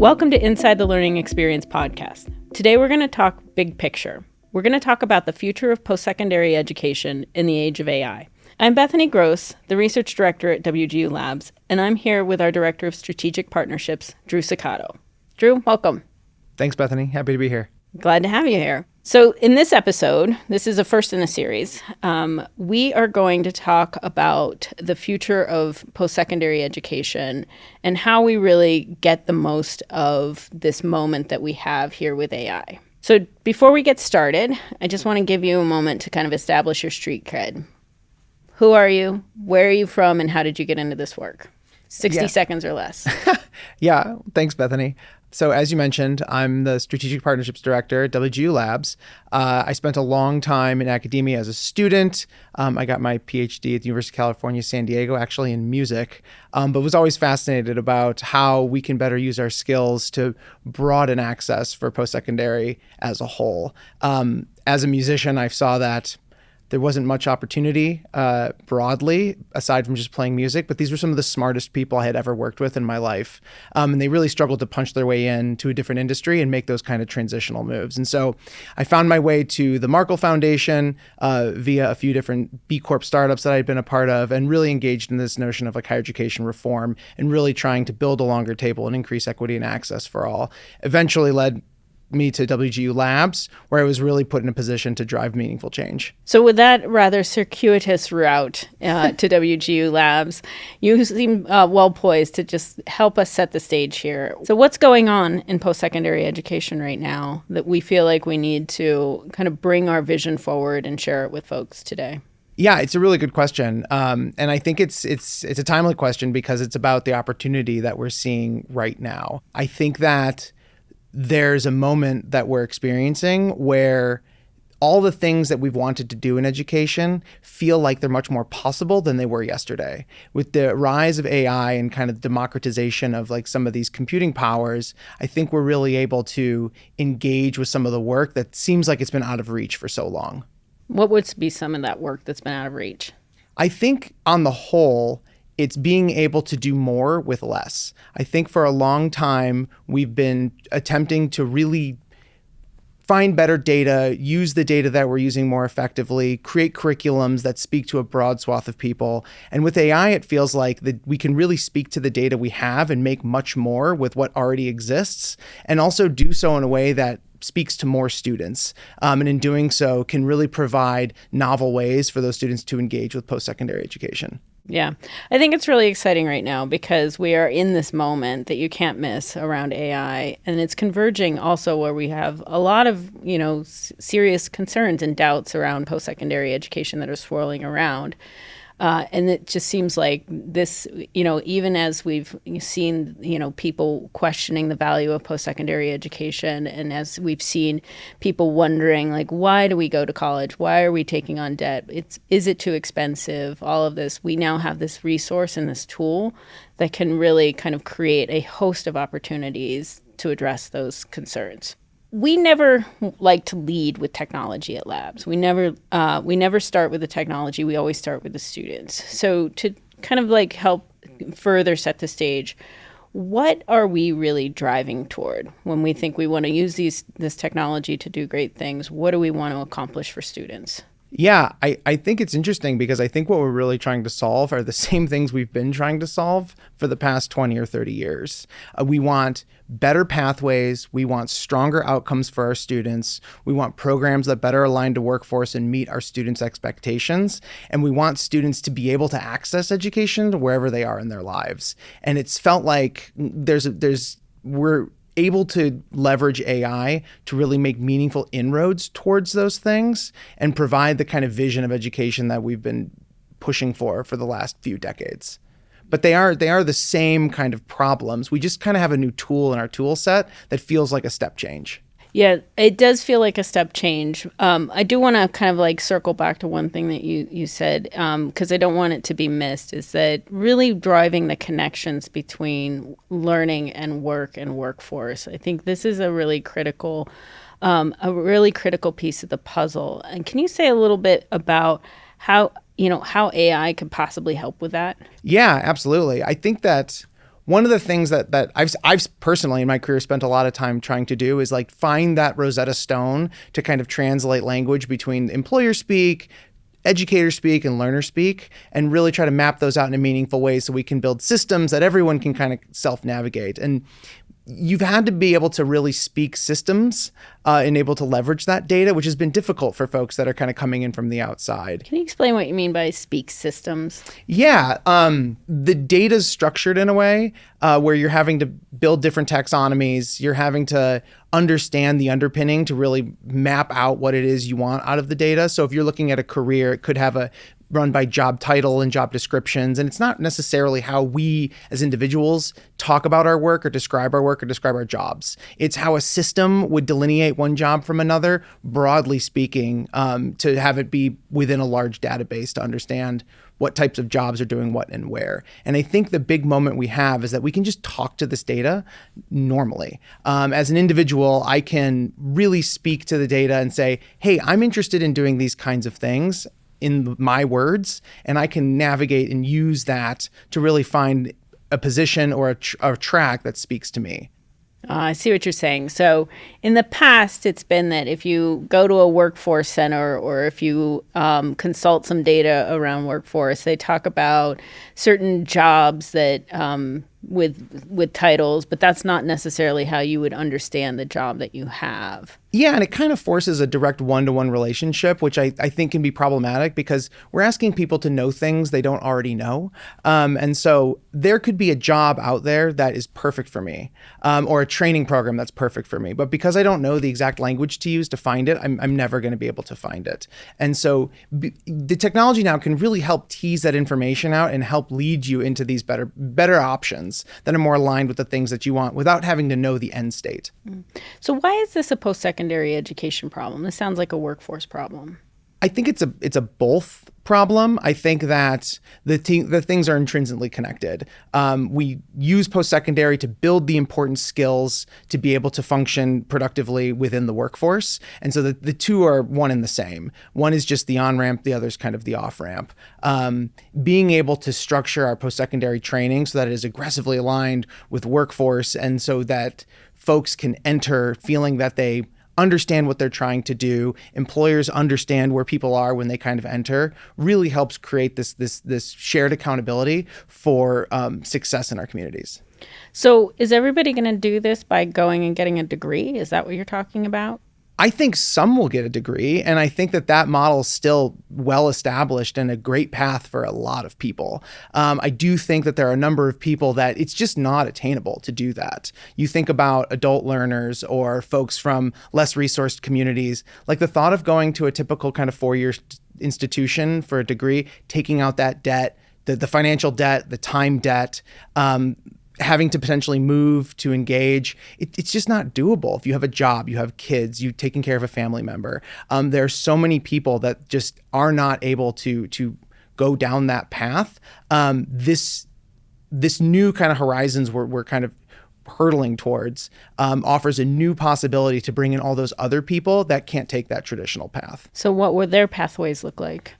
Welcome to Inside the Learning Experience podcast. Today we're going to talk big picture. We're going to talk about the future of post-secondary education in the age of AI. I'm Bethany Gross, the research director at WGU Labs, and I'm here with our director of strategic partnerships, Drew Ciccato. Drew, welcome. Thanks, Bethany. Happy to be here. Glad to have you here. So in this episode, this is the first in a series, we are going to talk about the future of post-secondary education and how we really get the most of this moment that we have here with AI. So before we get started, I just want to give you a moment to kind of establish your street cred. Who are you? Where are you from? And how did you get into this work? 60 seconds or less. Yeah, thanks, Bethany. So as you mentioned, I'm the Strategic Partnerships Director at WGU Labs. I spent a long time in academia as a student. I got my PhD at the University of California, San Diego, actually in music, but was always fascinated about how we can better use our skills to broaden access for post-secondary as a whole. As a musician, I saw that there wasn't much opportunity broadly, aside from just playing music, but these were some of the smartest people I had ever worked with in my life. And they really struggled to punch their way into a different industry and make those kind of transitional moves. And so I found my way to the Markle Foundation via a few different B Corp startups that I'd been a part of, and really engaged in this notion of like higher education reform and really trying to build a longer table and increase equity and access for all. Eventually led me to WGU Labs, where I was really put in a position to drive meaningful change. So with that rather circuitous route to WGU Labs, you seem well poised to just help us set the stage here. So what's going on in post-secondary education right now that we feel like we need to kind of bring our vision forward and share it with folks today? Yeah, it's a really good question. And I think it's a timely question because it's about the opportunity that we're seeing right now. I think that there's a moment that we're experiencing where all the things that we've wanted to do in education feel like they're much more possible than they were yesterday. With the rise of AI and kind of democratization of like some of these computing powers, I think we're really able to engage with some of the work that seems like it's been out of reach for so long. What would be some of that work that's been out of reach? I think on the whole, it's being able to do more with less. I think for a long time, we've been attempting to really find better data, use the data that we're using more effectively, create curriculums that speak to a broad swath of people. And with AI, it feels like that we can really speak to the data we have and make much more with what already exists, and also do so in a way that speaks to more students. And in doing so, can really provide novel ways for those students to engage with post-secondary education. Yeah, I think it's really exciting right now because we are in this moment that you can't miss around AI, and it's converging also where we have a lot of, serious concerns and doubts around post-secondary education that are swirling around. And it just seems like this, even as we've seen, people questioning the value of post-secondary education, and as we've seen people wondering, like, why do we go to college? Why are we taking on debt? Is it too expensive? All of this. We now have this resource and this tool that can really kind of create a host of opportunities to address those concerns. We never like to lead with technology at Labs. We never start with the technology. We always start with the students. So to kind of like help further set the stage, what are we really driving toward when we think we want to use this technology to do great things? What do we want to accomplish for students? Yeah, I think it's interesting because I think what we're really trying to solve are the same things we've been trying to solve for the past 20 or 30 years. We want better pathways. We want stronger outcomes for our students. We want programs that better align to workforce and meet our students' expectations. And we want students to be able to access education wherever they are in their lives. And it's felt like we're able to leverage AI to really make meaningful inroads towards those things and provide the kind of vision of education that we've been pushing for the last few decades. But they are the same kind of problems. We just kind of have a new tool in our tool set that feels like a step change. Yeah, it does feel like a step change. I do want to kind of like circle back to one thing that you said, because I don't want it to be missed, is that really driving the connections between learning and work and workforce. I think this is a really critical piece of the puzzle. And can you say a little bit about how AI could possibly help with that? Yeah, absolutely. I think that one of the things that I've personally in my career spent a lot of time trying to do is like find that Rosetta Stone to kind of translate language between employer speak, educator speak, and learner speak, and really try to map those out in a meaningful way so we can build systems that everyone can kind of self-navigate. And you've had to be able to really speak systems and able to leverage that data, which has been difficult for folks that are kind of coming in from the outside. Can you explain what you mean by speak systems? Yeah, the data is structured in a way where you're having to build different taxonomies. You're having to understand the underpinning to really map out what it is you want out of the data. So if you're looking at a career, it could have a run by job title and job descriptions. And it's not necessarily how we as individuals talk about our work or describe our jobs. It's how a system would delineate one job from another, broadly speaking, to have it be within a large database to understand what types of jobs are doing what and where. And I think the big moment we have is that we can just talk to this data normally. As an individual, I can really speak to the data and say, hey, I'm interested in doing these kinds of things in my words, and I can navigate and use that to really find a position or a track that speaks to me. I see what you're saying. So in the past, it's been that if you go to a workforce center or if you consult some data around workforce, they talk about certain jobs that with titles, but that's not necessarily how you would understand the job that you have. Yeah, and it kind of forces a direct one-to-one relationship, which I think can be problematic because we're asking people to know things they don't already know. And so there could be a job out there that is perfect for me, or a training program that's perfect for me. But because I don't know the exact language to use to find it, I'm never going to be able to find it. And so the technology now can really help tease that information out and help lead you into these better options that are more aligned with the things that you want without having to know the end state. So why is this a post-secondary education problem? This sounds like a workforce problem. I think it's a both problem. I think that the things are intrinsically connected. We use post-secondary to build the important skills to be able to function productively within the workforce. And so the two are one and the same. One is just the on-ramp, the other is kind of the off-ramp. Being able to structure our post-secondary training so that it is aggressively aligned with workforce and so that folks can enter feeling that they understand what they're trying to do, employers understand where people are when they kind of enter, really helps create this shared accountability for success in our communities. So is everybody going to do this by going and getting a degree? Is that what you're talking about? I think some will get a degree, and I think that model is still well established and a great path for a lot of people. I do think that there are a number of people that it's just not attainable to do that. You think about adult learners or folks from less resourced communities, like the thought of going to a typical kind of four-year institution for a degree, taking out that debt, the financial debt, the time debt, having to potentially move to engage, it's just not doable. If you have a job, you have kids, you taking care of a family member. There are so many people that just are not able to go down that path. This new kind of horizons we're kind of hurtling towards offers a new possibility to bring in all those other people that can't take that traditional path. So what would their pathways look like?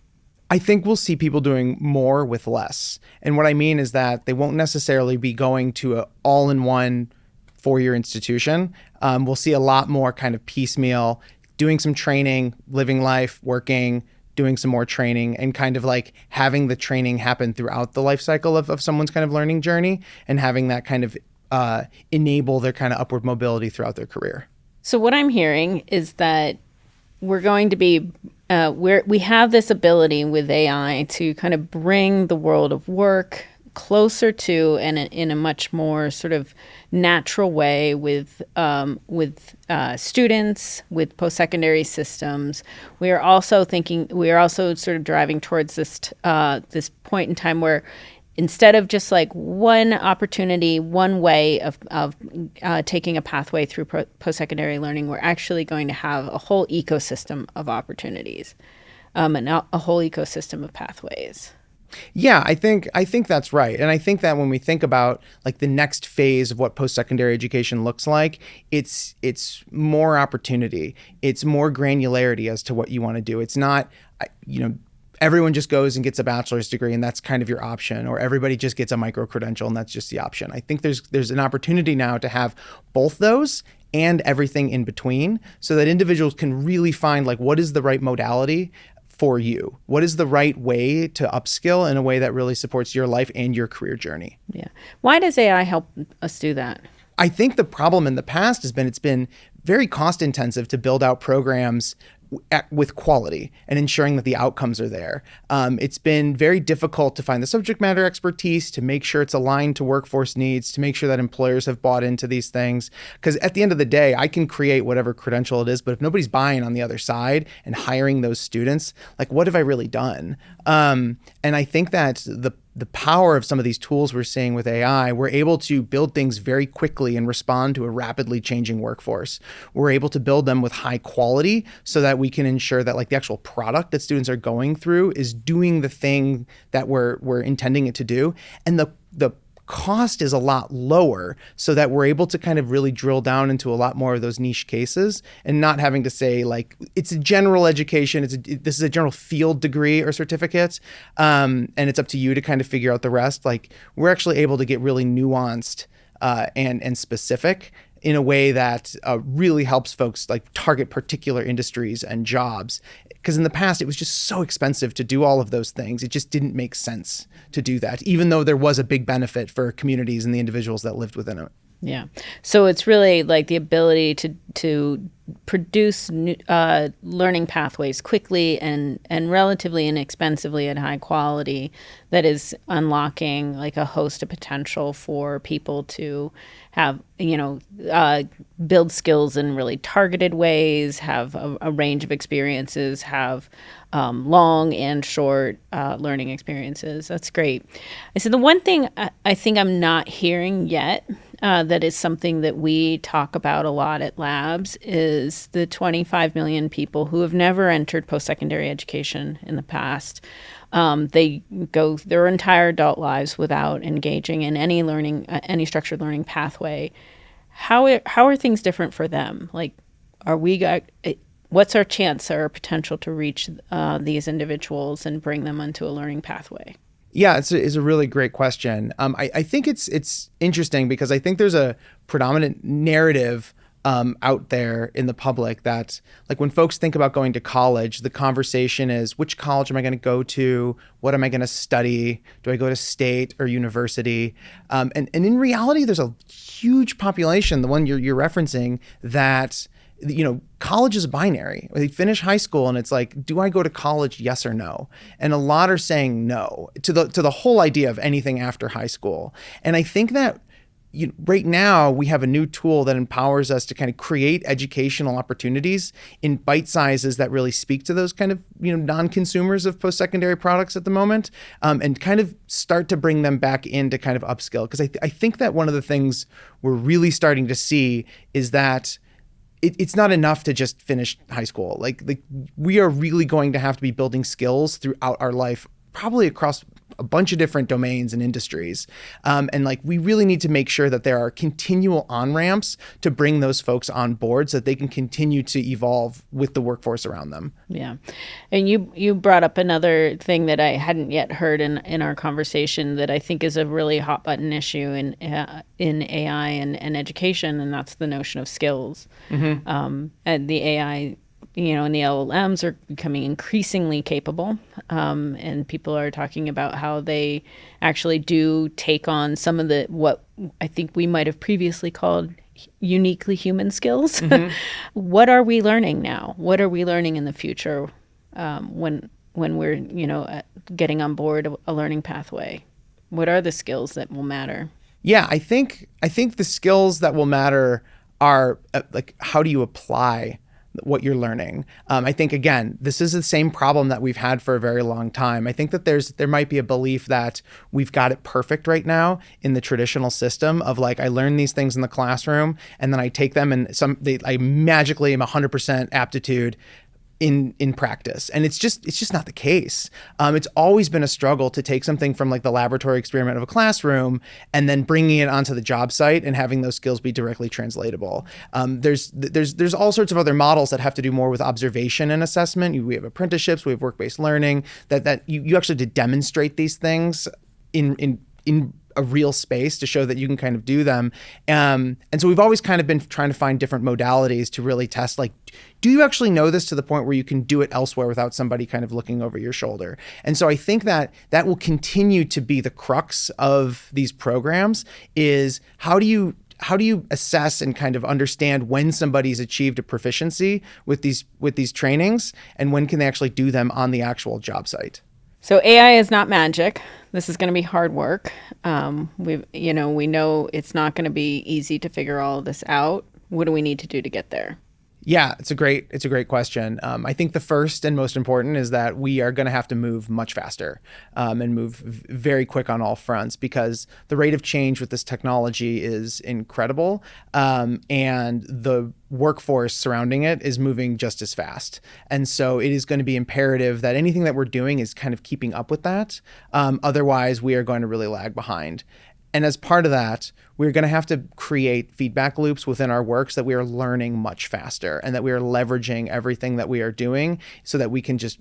I think we'll see people doing more with less. And what I mean is that they won't necessarily be going to an all-in-one four-year institution. We'll see a lot more kind of piecemeal, doing some training, living life, working, doing some more training, and kind of like having the training happen throughout the life cycle of someone's kind of learning journey and having that kind of enable their kind of upward mobility throughout their career. So what I'm hearing is that we're going to be we have this ability with AI to kind of bring the world of work closer to and in a much more sort of natural way with students, with post-secondary systems. We are also sort of driving towards this point in time where instead of just like one opportunity, one way of taking a pathway through post-secondary learning, we're actually going to have a whole ecosystem of opportunities, and a whole ecosystem of pathways. Yeah, I think that's right. And I think that when we think about like the next phase of what post-secondary education looks like, it's more opportunity. It's more granularity as to what you want to do. It's not, everyone just goes and gets a bachelor's degree and that's kind of your option, or everybody just gets a micro credential and that's just the option. I think there's an opportunity now to have both those and everything in between, so that individuals can really find like what is the right modality for you? What is the right way to upskill in a way that really supports your life and your career journey? Yeah. Why does AI help us do that? I think the problem in the past has been it's been very cost intensive to build out programs with quality and ensuring that the outcomes are there. It's been very difficult to find the subject matter expertise, to make sure it's aligned to workforce needs, to make sure that employers have bought into these things. Because at the end of the day, I can create whatever credential it is, but if nobody's buying on the other side and hiring those students, like what have I really done? And I think that the power of some of these tools we're seeing with AI, we're able to build things very quickly and respond to a rapidly changing workforce. We're able to build them with high quality so that we can ensure that like the actual product that students are going through is doing the thing that we're intending it to do. And the cost is a lot lower, so that we're able to kind of really drill down into a lot more of those niche cases and not having to say like it's a general education, this is a general field degree or certificate, and it's up to you to kind of figure out the rest. Like we're actually able to get really nuanced and specific in a way that really helps folks like target particular industries and jobs. Because in the past, it was just so expensive to do all of those things. It just didn't make sense to do that, even though there was a big benefit for communities and the individuals that lived within it. Yeah. So it's really like the ability to produce learning pathways quickly and relatively inexpensively at high quality that is unlocking like a host of potential for people to have, build skills in really targeted ways, have a range of experiences, have long and short learning experiences. That's great. I said the one thing I think I'm not hearing yet that is something that we talk about a lot at Labs is the 25 million people who have never entered post-secondary education in the past. They go their entire adult lives without engaging in any learning, any structured learning pathway. How are things different for them? Like, what's our chance or potential to reach these individuals and bring them onto a learning pathway? Yeah, it's a really great question. I think it's interesting because I think there's a predominant narrative out there in the public that like when folks think about going to college, the conversation is which college am I going to go to? What am I going to study? Do I go to state or university? And in reality, there's a huge population, the one you're referencing, that college is binary. They finish high school and it's like, do I go to college? Yes or no? And a lot are saying no to the whole idea of anything after high school. And I think that right now we have a new tool that empowers us to kind of create educational opportunities in bite sizes that really speak to those kind of non-consumers of post-secondary products at the moment, and kind of start to bring them back into kind of upskill. Because I think that one of the things we're really starting to see is that it's not enough to just finish high school. Like we are really going to have to be building skills throughout our life, probably across a bunch of different domains and industries. And like we really need to make sure that there are continual on-ramps to bring those folks on board so that they can continue to evolve with the workforce around them. Yeah. And you brought up another thing that I hadn't yet heard in our conversation that I think is a really hot button issue in AI and education, and that's the notion of skills. Mm-hmm. And the AI and the LLMs are becoming increasingly capable, and people are talking about how they actually do take on some of what I think we might have previously called uniquely human skills. Mm-hmm. What are we learning now? What are we learning in the future when we're getting on board a learning pathway? What are the skills that will matter? Yeah, I think the skills that will matter are like how do you apply what you're learning. I think, again, this is the same problem that we've had for a very long time. I think that there might be a belief that we've got it perfect right now in the traditional system of like, I learn these things in the classroom and then I take them and I magically am 100% aptitude in practice, and it's just not the case. It's always been a struggle to take something from like the laboratory experiment of a classroom and then bringing it onto the job site and having those skills be directly translatable. There's all sorts of other models that have to do more with observation and assessment. We have apprenticeships, we have work-based learning that you actually to demonstrate these things in a real space to show that you can kind of do them. And so we've always kind of been trying to find different modalities to really test, like, do you actually know this to the point where you can do it elsewhere without somebody kind of looking over your shoulder? And so I think that will continue to be the crux of these programs is how do you assess and kind of understand when somebody's achieved a proficiency with these trainings and when can they actually do them on the actual job site? So AI is not magic. This is going to be hard work. We know it's not going to be easy to figure all of this out. What do we need to do to get there? Yeah, it's a great question. I think the first and most important is that we are going to have to move much faster and move very quick on all fronts because the rate of change with this technology is incredible, and the workforce surrounding it is moving just as fast. And so it is going to be imperative that anything that we're doing is kind of keeping up with that. Otherwise, we are going to really lag behind. And as part of that, we're going to have to create feedback loops within our work so that we are learning much faster and that we are leveraging everything that we are doing so that we can just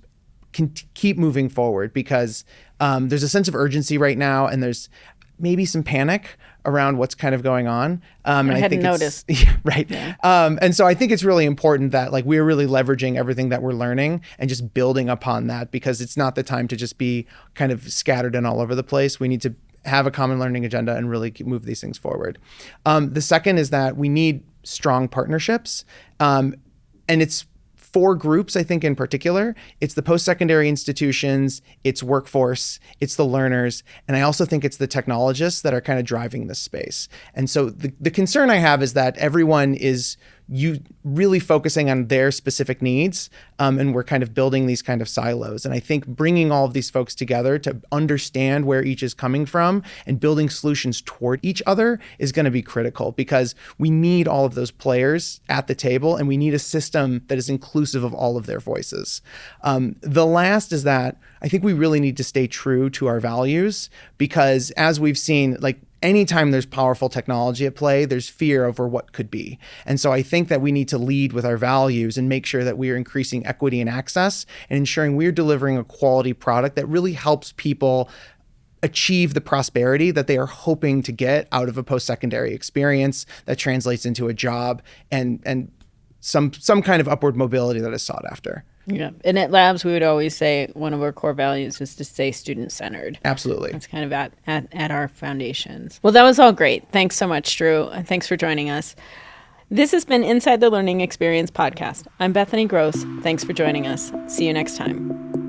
keep moving forward because there's a sense of urgency right now and there's maybe some panic around what's kind of going on. And I hadn't noticed. Yeah, right. Yeah. And so I think it's really important that like we're really leveraging everything that we're learning and just building upon that because it's not the time to just be kind of scattered and all over the place. We need to have a common learning agenda and really move these things forward. The second is that we need strong partnerships. And it's 4 groups, I think, in particular. It's the post-secondary institutions, it's workforce, it's the learners, and I also think it's the technologists that are kind of driving this space. And so the concern I have is that everyone is really focusing on their specific needs, and we're kind of building these kind of silos. And I think bringing all of these folks together to understand where each is coming from and building solutions toward each other is going to be critical because we need all of those players at the table and we need a system that is inclusive of all of their voices. The last is that I think we really need to stay true to our values because as we've seen, like, anytime there's powerful technology at play, there's fear over what could be. And so I think that we need to lead with our values and make sure that we are increasing equity and access and ensuring we're delivering a quality product that really helps people achieve the prosperity that they are hoping to get out of a post-secondary experience that translates into a job and some kind of upward mobility that is sought after. Yeah. And at Labs, we would always say one of our core values is to stay student-centered. Absolutely. That's kind of at our foundations. Well, that was all great. Thanks so much, Drew. And thanks for joining us. This has been Inside the Learning Experience podcast. I'm Bethany Gross. Thanks for joining us. See you next time.